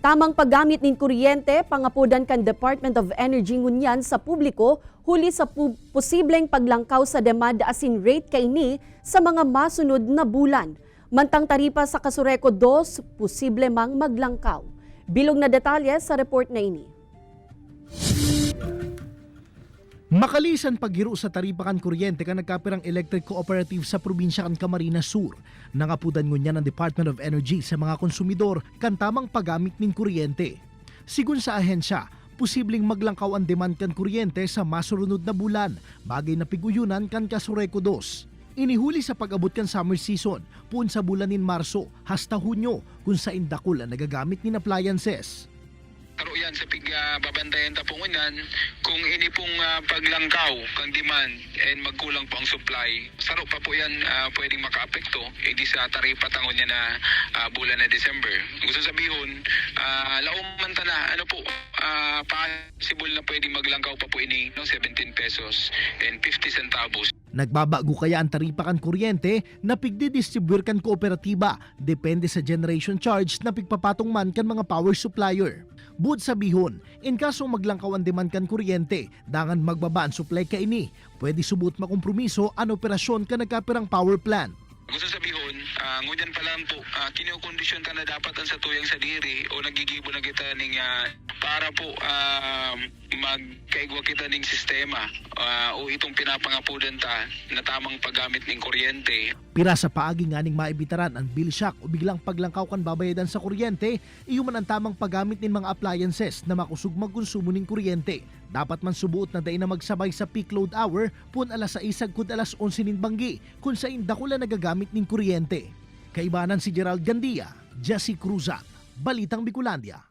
Tamang paggamit nin kuryente, pangapudan kan Department of Energy ngunyan sa publiko, huli sa posibleng paglangkaw sa demand asin rate kaini sa mga masunod na bulan. Mantang taripa sa Kasureco 2, posible mang maglangkaw. Bilog na detalye sa report na ini. Makalisan paghiro sa taripa kan kuryente kan nagkapirang electric cooperative sa probinsya kan Camarines Sur. Nangapudan ngunyan ng Department of Energy sa mga konsumidor kan tamang paggamit nin kuryente. Sigun sa ahensya, posibleng maglangkaw ang demand kan kuryente sa masurunod na bulan, bagay na piguyunan kan Kasureco 2. Inihuli sa pag-abot kan summer season, puun sa bulan nin Marso hasta Hunyo kung sa indakul ang nagagamit nin appliances. Taro yan sa babantayan tapungunan kung ini pong paglangkaw kang demand and magkulang po ang supply. Saro pa po yan pwedeng makaapekto di sa taripa tangon niya na bulan na December. Gusto sabihin, lauman ta na possible na pwedeng maglangkaw pa po ini 17 pesos and 50 centavos. Nagbabago kaya ang taripa kan kuryente na pigdidistribute kan kooperatiba depende sa generation charge na pigpapatong man kan mga power supplier. Bud sabihon, in kaso maglangkaw ang demand kan kuryente, dangan magbaba ang supply kaini, pwede subot makompromiso ang operasyon kan nagkapirang power plant. Gusto sabihin, ngunyan pa lang po, kinukondisyon ta na dapat ang sa tuyang sa diri o nagigibo na kita ning para po magkaigwa kita ning sistema o itong pinapangapudan ta na tamang paggamit ng kuryente. Pira sa paagi nga ning maibitaran ang bill shock o biglang paglangkaw kan babayadan sa kuryente, iyuman ang tamang paggamit nin mga appliances na makusog magkonsumo ning kuryente. Dapat man subuot na day na magsabay sa peak load hour pun alas 6 kud alas 11 nin banggi kung sa indakula nagagamit ning kuryente. Kaibanan si Gerald Gandia, Jesse Cruzat, Balitang Bicolandia.